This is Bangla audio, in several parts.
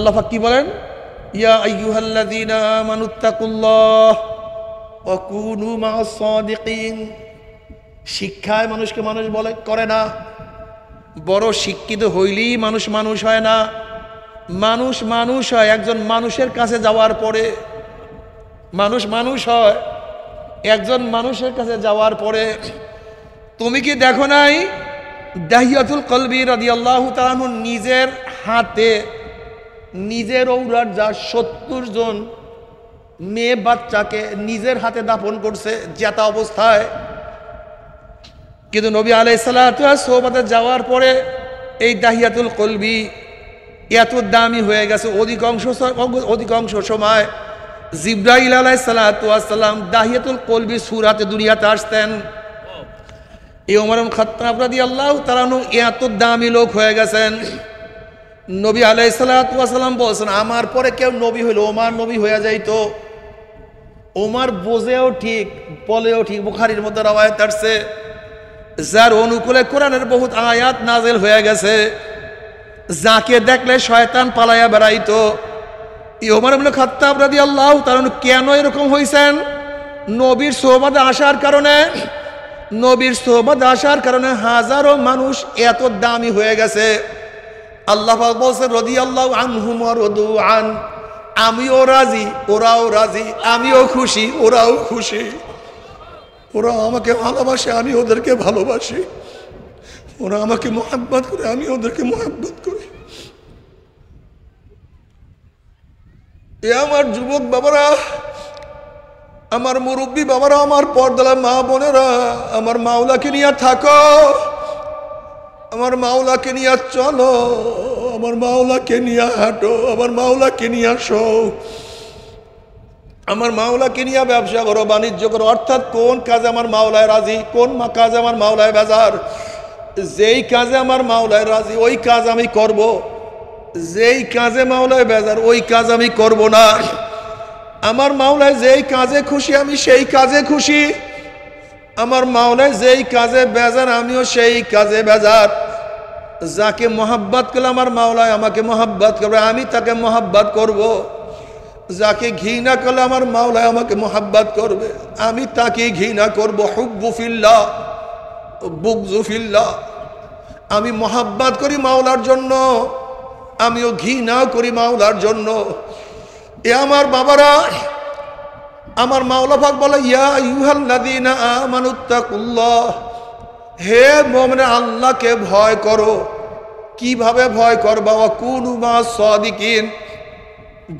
আল্লাহ পাক কি বলেন, ইয়া আইয়ুহাল্লাযীনা আমানুত্তাকুল্লাহ ওয়া কুনু মা'আস সাদিকিন। শিক্ষায় মানুষকে মানুষ বলে করে না, বড় শিক্ষিত হইলেই মানুষ মানুষ হয় না। মানুষ মানুষ হয় একজন মানুষের কাছে যাওয়ার পরে। মানুষ মানুষ হয় একজন মানুষের কাছে যাওয়ার পরে। তুমি কি দেখো নাই দাহিয়াতুল কলবি রাদিয়াল্লাহু তাআলা আনহু নিজের হাতে নিজের ঔরত যা 70 জন মেয়ে বাচ্চাকে নিজের হাতে দাফন করছে জেতা অবস্থায়। কিন্তু নবী আলাইহিস সালাতু ওয়াস সোহবতে যাওয়ার পরে এই দাহিয়াতুল কলবি এত দামি হয়ে গেছে। অধিকাংশ সময় জিবরাইল আলাইহিস সালাতু ওয়াস সালাম দাহিয়াতুল কলবি সূরাতে দুনিয়াতে আসতেন। এই ওমর ইবনে খাত্তাব রাদিয়াল্লাহু তাআলা আনহু এত দামি লোক হয়ে গেছেন। নবী আলাইহিস সালাতু ওয়াস সালাম বলেছেন, আমার পরে কেউ নবী হইল ওমর নবী হয়ে যাইতো। ওমর বোঝেও ঠিক বলেও ঠিক। বুখারীর মধ্যে রওয়ায়াত আছে, যার অনুকূলে কোরআনের বহুত আয়াত নাযিল হয়ে গেছে, যাকে দেখলে শয়তান পালায়া বেড়াইতো। ওমর ইবনে খাত্তাব রাদিয়াল্লাহু তাআলা কেন এরকম হইছেন? নবীর সোহবতে আসার কারণে। নবীর সোহবতে আসার কারণে হাজারো মানুষ এত দামি হয়ে গেছে। আল্লাহ পাক বলেন, রাদিয়াল্লাহু আনহুম ওয়া রাদু আন। আমিও রাজি ওরাও রাজি, আমিও খুশি ওরাও খুশি। ওরা আমাকে ভালোবাসে আমি ওদেরকে ভালোবাসি, ওরা আমাকে মুহাব্বত করে আমি ওদেরকে মুহাব্বত করি। এ আমার যুবক বাবারা, আমার মুরব্বী বাবারা, আমার পর্দার মা বোনেরা, আমার মাওলাকে নিয়ে থাকো, আমার মাওলাকে নিয়ে চলো, আমার মাওলাকে নিয়ে হাঁটো, আমার মাওলাকে নিয়ে আসো, আমার মাওলাকে নিয়ে ব্যবসা করো, বাণিজ্য করো। অর্থাৎ কোন কাজে আমার মাওলায় রাজি, কোন কাজে আমার মাওলায় বেজার। যেই কাজে আমার মাওলায় রাজি ওই কাজ আমি করব, যেই কাজে মাওলায় বেজার ওই কাজ আমি করব না। আমার মাওলায় যেই কাজে খুশি আমি সেই কাজে খুশি, আমার মাওলায় যেই কাজে বেজার আমিও সেই কাজে বেজার। যাকে মোহাব্বত করলে আমার মাওলায় আমাকে মোহাব্বত করবে, আমি তাকে মোহাব্বত করব। যাকে ঘৃণা করলে আমার মাওলায় আমাকে মোহাব্বত করবে, আমি তাকে ঘৃণা করব। হুব্বু ফিল্লাহ বুগযু ফিল্লাহ। আমি মোহাব্বত করি মাওলার জন্য, আমিও ঘৃণা করি মাওলার জন্য। এ আমার বাবারা, আমার মাওলা পাক বলে, ইয়া আইয়ুহাল্লাযীনা আমানুত্তাকুল্লাহ। হে মুমিন, আল্লাহকে ভয় করো। কিভাবে ভয় করবা? ওয়া কুনু মা'আস সাদিকিন।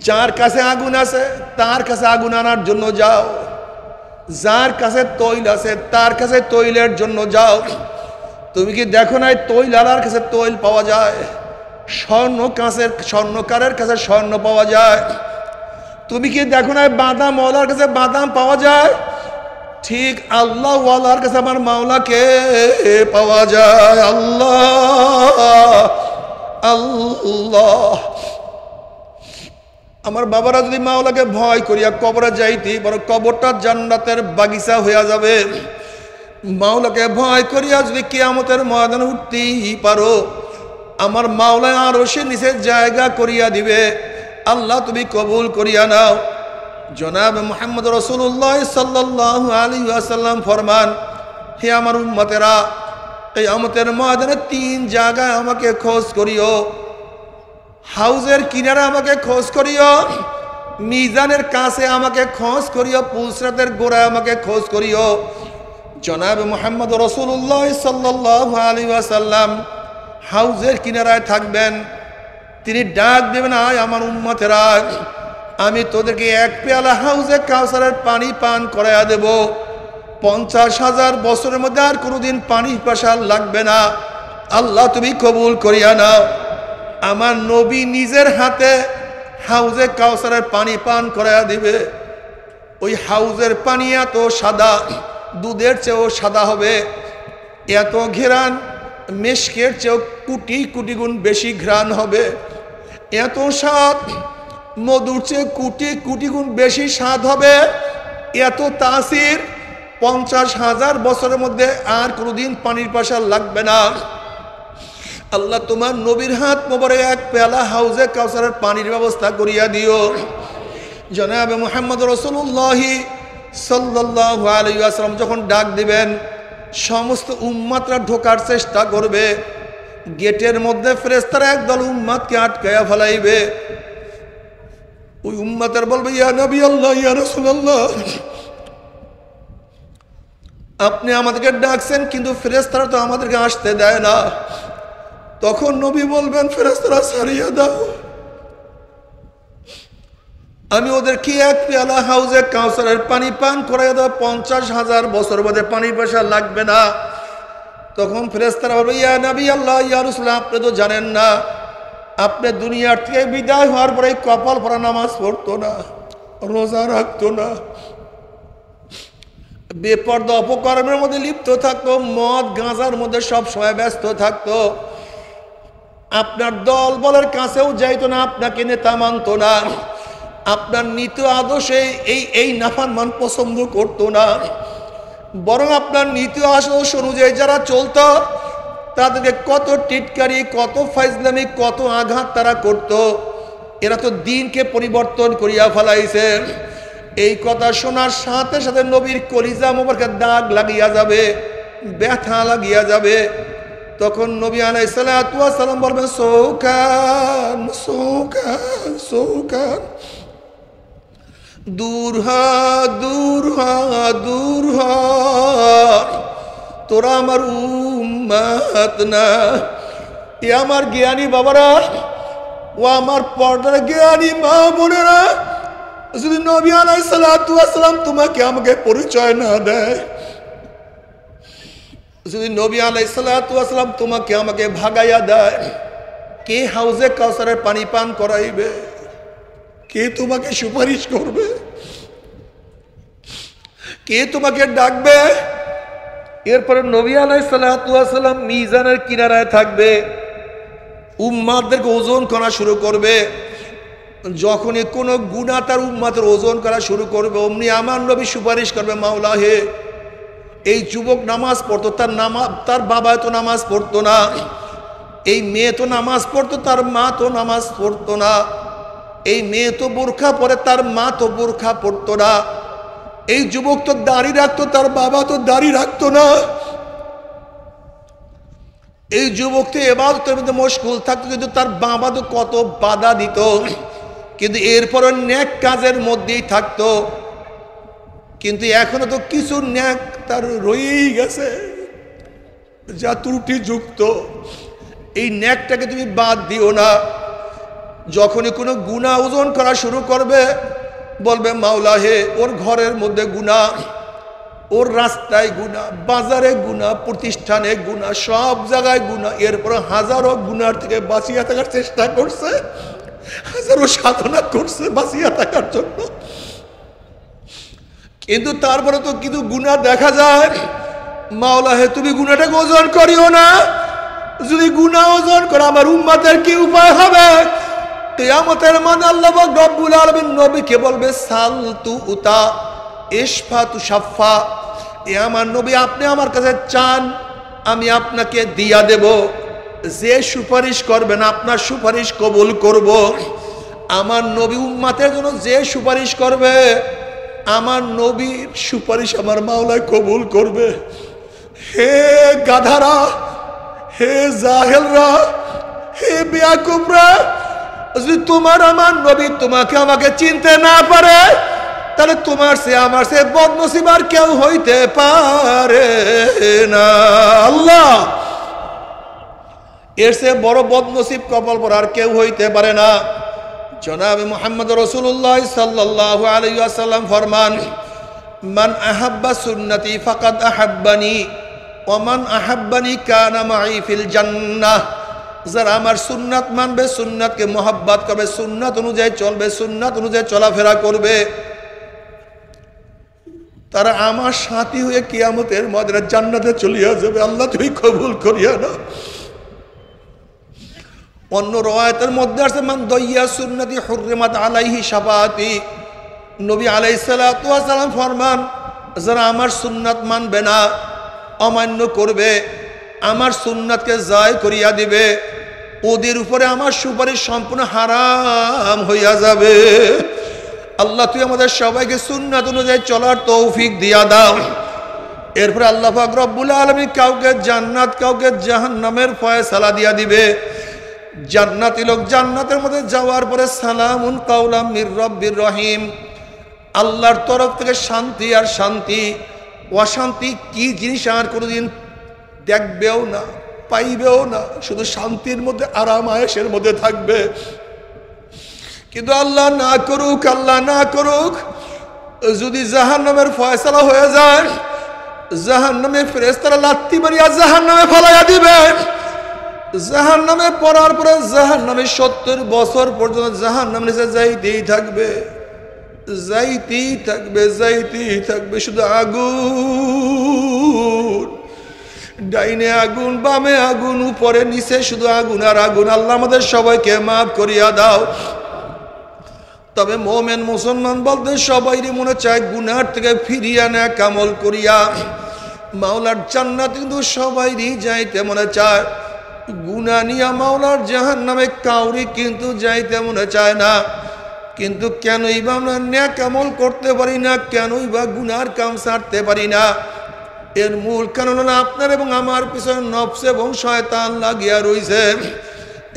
যার কাছে আগুন আছে তার কাছে আগুন আনার জন্য যাও, যার কাছে তৈল আছে তার কাছে তৈলের জন্য যাও। তুমি কি দেখো নাই তৈলালার কাছে তৈল পাওয়া যায়, স্বর্ণকারের কাছে স্বর্ণ পাওয়া যায়। তুমি কি দেখো নাই বাদাম ওয়ালার কাছে বাদাম পাওয়া যায়? ঠিক আল্লাহ ওয়ালার কাছে আমার মাওলাকে পাওয়া যায়। আল্লাহ আল্লাহ। আমার বাবারা যদি মাওলাকে ভয় করিয়া কবরে যাইতি, বড় কবরটা জান্নাতের বাগিচা হইয়া যাবে। মাওলাকে ভয় করিয়া যদি কিয়ামতের ময়দানে উঠতেই পারো, আমার মাওলা আরশের নিচে জায়গা করিয়া দিবে। আল্লাহ তুমি কবুল করিয়া নাও। জনাব মুহাম্মদ রাসূলুল্লাহ সাল্লাল্লাহু আলাইহি ওয়াসাল্লাম ফরমান, হে আমার উম্মতেরা, কিয়ামতের ময়দানে 3 জায়গায় আমাকে খোঁজ করিও। হাউজের কিনারে আমাকে খোঁজ করিও, মিজানের কাছে আমাকে খোঁজ করিও, পুলসরাতের গোড়ায় আমাকে খোঁজ করিও। জনাব মুহাম্মদ রাসূলুল্লাহ সাল্লাল্লাহু আলাইহি ওয়াসাল্লাম হাউজের কিনারায় থাকবেন। তিনি ডাক দেবেন, আয় আমার উম্মতেরা, আমি তোদেরকে 1 পেয়ালা হাউজে কাউসারের পানি পান করাইয়া দেব। 50,000 বছরের মধ্যে আর কোনোদিন পানি পাশা লাগবে না। আল্লাহ তুমি কবুল করিয়া নাও। আমার নবী নিজের হাতে হাউজে কাউসারের পানি পান করাইয়া দিবে। ওই হাউজের পানি এত সাদা, দুধের চেয়েও সাদা হবে। এত ঘ্রাণ, মেশকের চেয়েও কোটি কোটি গুণ বেশি ঘ্রাণ হবে। এত স্বাদ, মধুর চেয়ে কোটি কোটি গুণ বেশি স্বাদ হবে। এত তাসির, 50,000 বছরের মধ্যে আর কোনোদিন পানির পাশা লাগবে না। আল্লাহ তোমার নবীর হাত মোবারক এক পেয়ালা হাউজে কাউসারের পানির ব্যবস্থা করিয়া দিও। জনাবে মুহাম্মদ রাসূলুল্লাহ সাল্লাল্লাহু আলাইহি ওয়াসাল্লাম যখন ডাক দিবেন সমস্ত উম্মতরা ঢোকার চেষ্টা করবে, গেটের মধ্যে ফেরেশতারা একদল উম্মতকে আটকায়া ফেলাইবে। ওই উম্মতের বলবে ইয়া নবী আল্লাহ, ইয়া রাসূলুল্লাহ, আপনি আমাদেরকে ডাকছেন কিন্তু ফেরেশতারা তো আমাদেরকে আসতে দেয় না। তখন নবী বলবেন ফেরেশতারা ছাড়িয়ে দাও, আমি ওদেরকে এক পেয়ালা হাউজে কাউসারের পানি পান করাইয়া দাও, 50,000 বছর বাদে পানি পয়সা লাগবে না। তখন ফেরেশতারা বলবে ইয়া নবী আল্লাহ, ইয়া রাসূলুল্লাহ, আপনি তো জানেন না, আপনি দুনিয়ার থেকে বিদায় হওয়ার পরে কপাল পরা নামাজ পড়তো না, রোজা রাখতো না, বেপরদা অপকর্মের মধ্যে লিপ্ত থাকতো, মদ গাঁজার মধ্যে সব সময় ব্যস্ত থাকতো, আপনার দল বলের কাছেও যাইতো না, আপনাকে নেতা মানতো না, আপনার নীতি আদর্শে এই নাফরমান পছন্দ করতো না, বরং আপনার নীতি আদর্শ অনুযায়ী যারা চলতো তাদেরকে কত টিটকারি, কত ফাইজলামি, কত আঘাত তারা করত। এরা তো দিনকে পরিবর্তন করিয়া ফেলাইছে। এই কথা শোনার সাথে সাথে নবীর কলিজা মোবারকের দাগ লাগিয়া যাবে, ব্যথা লাগিয়া যাবে। তখন নবী আলাইহিস সালাতু ওয়াস সালাম বলবেন সৌকান সৌকান সৌকান, দূর হ দূর হ দূর হ, তোরা আমার উম্মত না। এ আমার জ্ঞানী বাবারা, ও আমার পর্দার জ্ঞানী মা বোনেরা, যদি নবী আলাইহিস সালাতু ওয়াস সালাম তোমাকে আমাকে পরিচয় না দেয়, যদি নবী আলাইহিস সালাতু ওয়াস সালাম তোমাকে আমাকে ভাগাইয়া দেয়, কে হাউজে কাউসারের পানি পান করাইবে? কে তোমাকে সুপারিশ করবে? কে তোমাকে ডাকবে? এরপরে নবী আলাইহিস সালাতু ওয়াস সালাম মিজানের কিনারায় থাকবে, উম্মতদেরকে ওজন করা শুরু করবে। যখনই কোনো গুনাহ তার উম্মতের ওজন করা শুরু করবে, অমনি আমার নবী সুপারিশ করবে, মাওলা হে, এই যুবক নামাজ পড়তো, তার বাবা তো নামাজ পড়তো না, এই মেয়ে তো নামাজ পড়তো, তার মা তো নামাজ পড়তো না, এই মেয়ে তো বোরখা পরে, তার মা তো বোরখা পড়তো না, এই যুবক তো দাড়ি রাখতো, তার বাবা তো দাড়ি রাখতো না, এই যুবক তো ইবাদতের মধ্যে মশগুল থাকতো কিন্তু তার বাবা তো কত বাধা দিত, কিন্তু এরপরও নেক কাজের মধ্যেই থাকতো। কিন্তু এখনো তো কিছু নেক তার রয়েই গেছে যা ত্রুটিযুক্ত। এই নেকটাকে তুমি বাদ দিও না। যখনই কোনো গুনাহ ওজন করা শুরু করবে, বলবে মাওলা হে, ওর ঘরের মধ্যে গুনাহ, ওর রাস্তায় গুনাহ, বাজারে গুনাহ, প্রতিষ্ঠানে গুনাহ, সব জায়গায় গুনাহ। এরপর হাজারো গুনার থেকে বাঁচিয়ে থাকার চেষ্টা করছে, হাজারো সাধনা করছে বাঁচিয়ে থাকার জন্য, কিন্তু তারপরে তো কিছু গুনাহ দেখা যায়। মাওলা হে, তুমি গুনাহটাকে ওজন করিও না। যদি গুনাহ ওজন করে আমার উম্মতের কি উপায় হবে? কিয়ামতের মাঠে আল্লাহ পাক রব্বুল আলামিন নবীকে বলবে সাল তু উতা ইশফা তু শাফা। এ আমার নবী, আপনি আমার কাছে চান, আমি আপনাকে দিয়া দেব। যে সুপারিশ করবেন আপনার সুপারিশ কবুল করব। আমার নবী উম্মতের জন্য যে সুপারিশ করবে, আমার নবীর সুপারিশ আমার মাওলায় কবুল করবে। হে গাধারা, হে জাহেলরা, হে বেয়াকুবরা, যদি তোমার আমার নবী তোমাকে আমাকে চিনতে না পারে, তাহলে তোমার সে আমার সে বদনসিব আর কেউ হইতে পারে না। আল্লাহ, এর সে বড় বদনসিব কপাল পর আর কেউ হইতে পারে না। জনাবে মুহাম্মদ রাসূলুল্লাহ সাল্লাল্লাহু আলাইহি ওয়াসাল্লাম ফরমান, মান আহাব্বা সুন্নতি ফাকাদ আহাব্বানি ওয়া মান আহাব্বানি কানা মাই ফিল জান্নাহ। যারা আমার সুন্নাত মানবে, সুন্নাতকে মোহাব্বত করবে, সুন্নাত অনুযায়ী চলবে, সুন্নাত অনুযায়ী চলাফেরা করবে, তারা আমার সাথী হয়ে কিয়ামতের ময়দানে জান্নাতে চলিয়া যাবে। আল্লাহ তুমি কবুল করিয়া না। অন্য রওয়ায়াতের মধ্যে আছে মান দাইয়া সুন্নতি হুররিমাত আলাইহি শাফাআতি। নবী আলাইহিস সালাতু ওয়াস সালাম ফরমান, যারা আমার সুন্নাত মানবে না, অমান্য করবে, আমার সুন্নাতকে জয় করিয়া দিবে, ওদের উপরে আমার সুপারিশ সম্পূর্ণ হারাম হইয়া যাবে। আল্লাহ তুই আমাদের সবাইকে সুন্নাত অনুযায়ী চলার তৌফিক দিয়া দাও। এরপরে আল্লাহ পাক রব্বুল আলামিন কাউকে জান্নাত কাউকে জাহান্নামের ফয়সালা দিয়া দিবে। জান্নাতি লোক জান্নাতের মধ্যে যাওয়ার পরে সালামুন কাওলাম মির রব্বির রহিম, আল্লাহর তরফ থেকে শান্তি আর শান্তি। অশান্তি কি জিনিস আর কোনোদিন দেখবেও না, পাইবেও না, শুধু শান্তির মধ্যে আরাম আয়েশের মধ্যে থাকবে। কিন্তু আল্লাহ না করুক, আল্লাহ না করুক, যদি জাহান্নামের ফয়সালা হয়ে যায়, জাহান্নামে ফেরেশতারা লাত্তি মারিয়া জাহান্নামে ফলাইয়া দিবে। জাহান্নামে পড়ার পরে জাহান্নামে 70 বছর পর্যন্ত জাহান্নামের নিচে যাইতেই থাকবে, যাইতেই থাকবে, যাইতেই থাকবে, শুধু আগুন। ডাইনে আগুন, বামে আগুন, উপরে নিচে শুধু আগুন আর আগুন। আল্লাহ আমাদের সবাইকে মাফ করিয়া দাও। তবে মোমেন মুসলমান বলতে সবাইরই মনে চায় গুনার থেকে ফিরিয়া নেক আমল করিয়া মাওলার জান্নাত কিন্তু সবাইরই যাইতে মনে চায়। গুনাহ নিয়া মাওলার জাহান্নামে কাউরি কিন্তু যাইতে মনে চায় না। কিন্তু কেনই বা আমরা নেক আমল করতে পারি না, কেনই বা গুনার কাম ছাড়তে পারি না? এর মূল কারণ হলো আপনার এবং আমার পিছনে নফস এবং শয়তান লাগিয়া রইছে।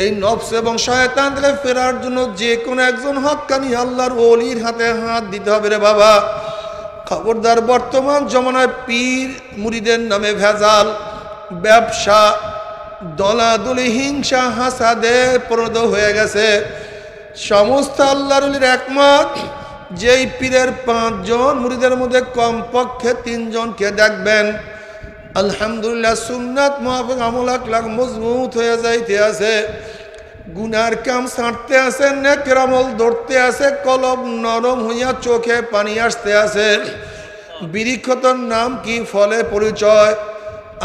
এই নফস এবং শয়তান থেকে ফেরার জন্য যে কোনো একজন হক্কানি আল্লাহর ওলির হাতে হাত দিতে হবে রে বাবা। খবরদার, বর্তমান জমানায় পীর মুরিদের নামে ভেজাল, ব্যবসা, দলাদলি, হিংসা, হাসাদে পরিণত হয়ে গেছে। সমস্ত আল্লাহর ওলির একমত, যেই পীরের 5 জন মুরিদের মধ্যে কমপক্ষে 3 জনকে দেখবেন আলহামদুলিল্লাহ সুন্নাত মুআফিক আমল আখলাক মজবুত হয়ে যাইতে আছে, গুনার কাম ছাড়তে আছে, নেকের আমল ধরতে আছে, কলব নরম হইয়া চোখে পানি আসতে আছে। বিরিক্ষতর নাম কি, ফলে পরিচয়।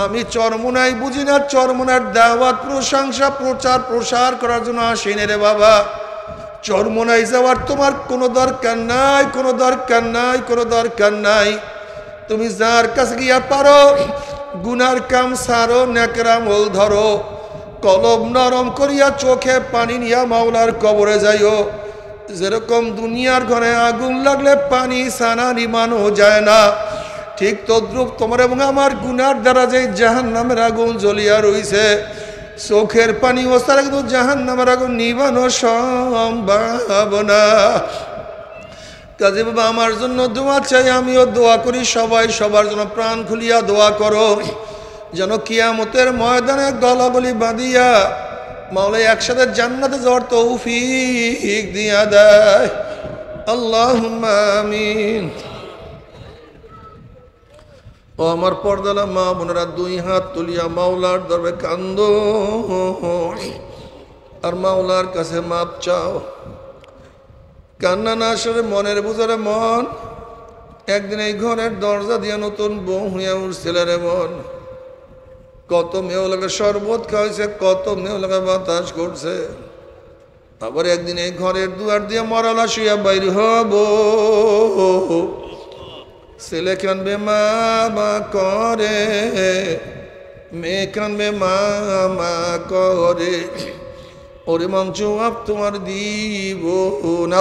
আমি চরমোনাই বুঝি না, চরমোনার দাওয়াত, প্রশংসা, প্রচার প্রসার করার জন্য আসিনি রে বাবা। চরমোনাই যাওয়ার তোমার কোনো দরকার নাই, কোনো দরকার নাই, কোনো দরকার নাই। তুমি যার কাছে গিয়া পারো গুনার কাম সারো, নেকের আমল ধরো, কলব নরম করিয়া চোখে পানি নিয়া মাওলার কবরে যাইও। যেরকম দুনিয়ার ঘরে আগুন লাগলে পানি ছাড়া নিমানো যায় না, ঠিক তদ্রূপ তোমার এবং আমার গুনার দ্বারা যে জাহান্নামের আগুন জ্বলিয়া রইছে, চোখের পানি ও ছাড়া কিন্তু জাহান্নামের আগুন নিবানো সম্ভব না। কাজে বাবা আমার জন্য দোয়া চাই, আমিও দোয়া করি, সবাই সবার জন্য প্রাণ খুলিয়া দোয়া করো, যেন কিয়ামতের ময়দানে গলাগলি বাঁধিয়া মাওলা একসাথে জান্নাতে যাওয়ার তৌফিক দিয়া দেয়। আল্লাহুম্মা আমিন। ও আমার পর্দালা মা বোনেরা, 2 হাত তুলিয়া মাওলার দরবারে কান্দো আর মাওলার কাছে মাপ চাও। কান্না না আসলে মনের বুঝারে মন, একদিন এই ঘরের দরজা দিয়া নতুন বউ হইয়া উঠছিল রে মন। কত মেয়েগুলোকে শরবত খাওয়াইছে, কত মেয়েগুলোকে বাতাস করছে। আবার একদিন এই ঘরের দুয়ার দিয়ে মরালা শুয়া বাইর হব। ছেলে কানবে মা মা করে, মেয়ে কানবে মা মা করে, ওরে মন জবাব তোমার দিব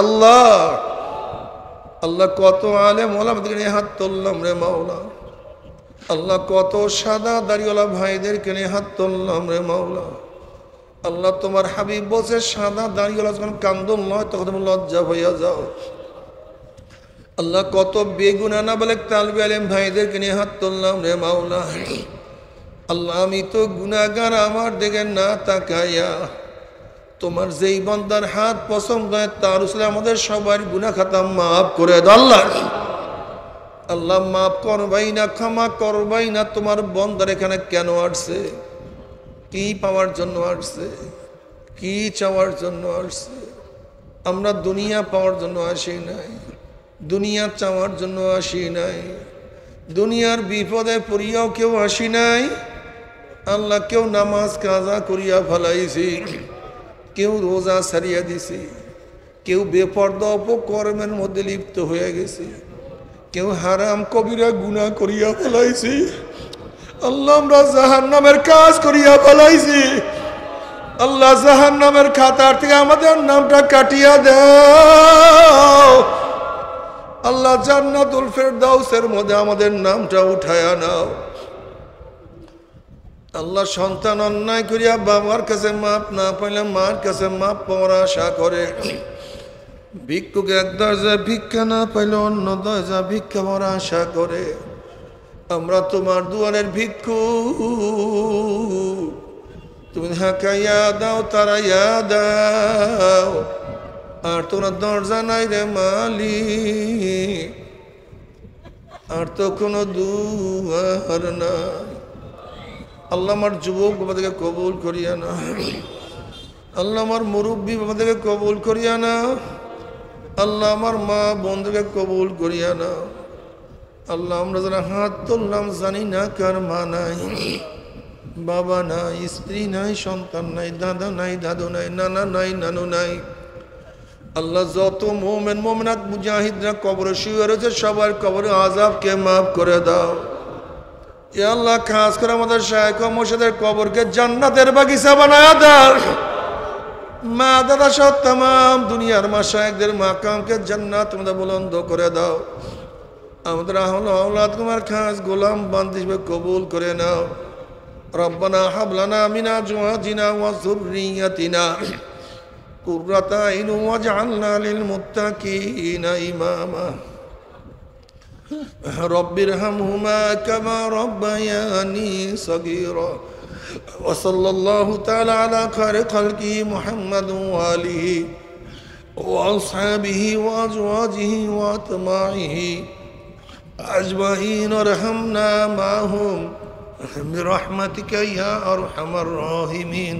আল্লাহ। আল্লাহ কত আলেম ওলামাদেরকে নিয়ে হাত তুললাম রে মাওলা। আল্লাহ কত সাদা দাড়িওয়ালা ভাইদেরকে নিয়ে হাত তুললাম রে মাওলা। আল্লাহ তোমার হাবিব বলছে সাদা দাড়িওয়ালা যখন কান্দন নয় তখন তুমি লজ্জা হইয়া যাও। আল্লাহ কত বেগুনা না বলে তালবে আলেম ভাইদেরকে নিয়ে হাত তুললাম রে মাওলা। আল্লাহ আমি তো গুনাহগার, আমার দিকে না তাকাইয়া তোমার যেই বান্দার হাত পছন্দ হয় তার উপরে আমাদের সবার গুনাহ খাতা মাফ করে দাও আল্লাহ। আল্লাহ মাফ করবাই না, ক্ষমা করবাই না। তোমার বান্দার এখানে কেন আসছে, কি পাওয়ার জন্য আসছে, কি চাওয়ার জন্য আসছে? আমরা দুনিয়া পাওয়ার জন্য আসি নাই, দুনিয়া চাওয়ার জন্য আসি নাই, দুনিয়ার বিপদে পড়িয়াও কেউ আসি নাই। আল্লাহ কেউ নামাজ কাজা করিয়া ফেলাইছি, কেউ রোজা ছাড়িয়া দিছি, কেউ বেপর্দা অপকর্মের মধ্যে লিপ্ত হয়ে গেছে, কেউ হারাম কবিরা গুনাহ করিয়া ফেলাইছি। আল্লাহ আমরা জাহান্নামের কাজ করিয়া ফেলাইছি, আল্লাহ জাহান্নামের খাতার থেকে আমাদের নামটা কাটিয়া দাও। আল্লাহ জান্নাতুল ফেরদাউসের মধ্যে আমাদের নামটা উঠায়া নাও। আল্লাহ সন্তান অন্যায় করিয়া বাবার কাছে মাপ না পাইলে মার কাছে মাপ পাওয়ার আশা করে, ভিক্ষুক এক দরজা ভিক্ষা না পাইলে অন্য দরজা ভিক্ষা পাওয়ার আশা করে। আমরা তোমার দুয়ারের ভিক্ষু, তুমি হাঁকাইয়া দাও তারাইয়া দাও, আর তোমার দরজা নাই রে মালিক, আর তো কোনো দুয়ার নাই। আল্লাহ আমার যুবক বাবাদেরকে কবুল করিয়া না, আল্লাহ আমার মুরব্বী বাবাদেরকে কবুল করিয়া না, আল্লাহ আমার মা বোনদেরকে কবুল করিয়া না। আল্লাহ আমরা যারা হাত তুললাম জানি না কার মা নাই, বাবা নাই, স্ত্রী নাই, সন্তান নাই, দাদা নাই, দাদু নাই, নানা নাই, নানু নাই। আল্লাহ যত মোমেন মোমেনাত মুজাহিদরা কবরে শুয়ে রয়েছে সবার কবরে আযাবকে মাফ করে দাও। এ আল্লাহ খাস করে আমাদের শায়েখ মুর্শিদের কবরকে জান্নাতের বাগিচা বানায়া দাও। মা দাদা সব তামাম দুনিয়ার মাশায়েখদের মাকামকে জান্নাত মধ্যে বুলন্দ করে দাও। আমাদের আওলাদ কুমার খাস গোলাম বান্দী হিসেবে কবুল করে নাও। রব্বানা হাব লানা মিন আজওয়াজিনা ওয়া যুররিয়াতিনা কুররাতা আইন ওয়াজআলনা লিল মুত্তাকিনা ইমামা। রব্বিরহামহুমা কামা রব্বায়ানি সগীরা। ওয়া সাল্লাল্লাহু তাআলা আলা খায়রি খালকি মুহাম্মাদ ওয়া আলিহি ওয়া আসহাবিহি ওয়া আজওয়াজিহি ওয়া আতমাইহি আজমাইন ওয়ারহামনা মাহুম বিরহমাতিকা ইয়া আরহামার রাহিমিন।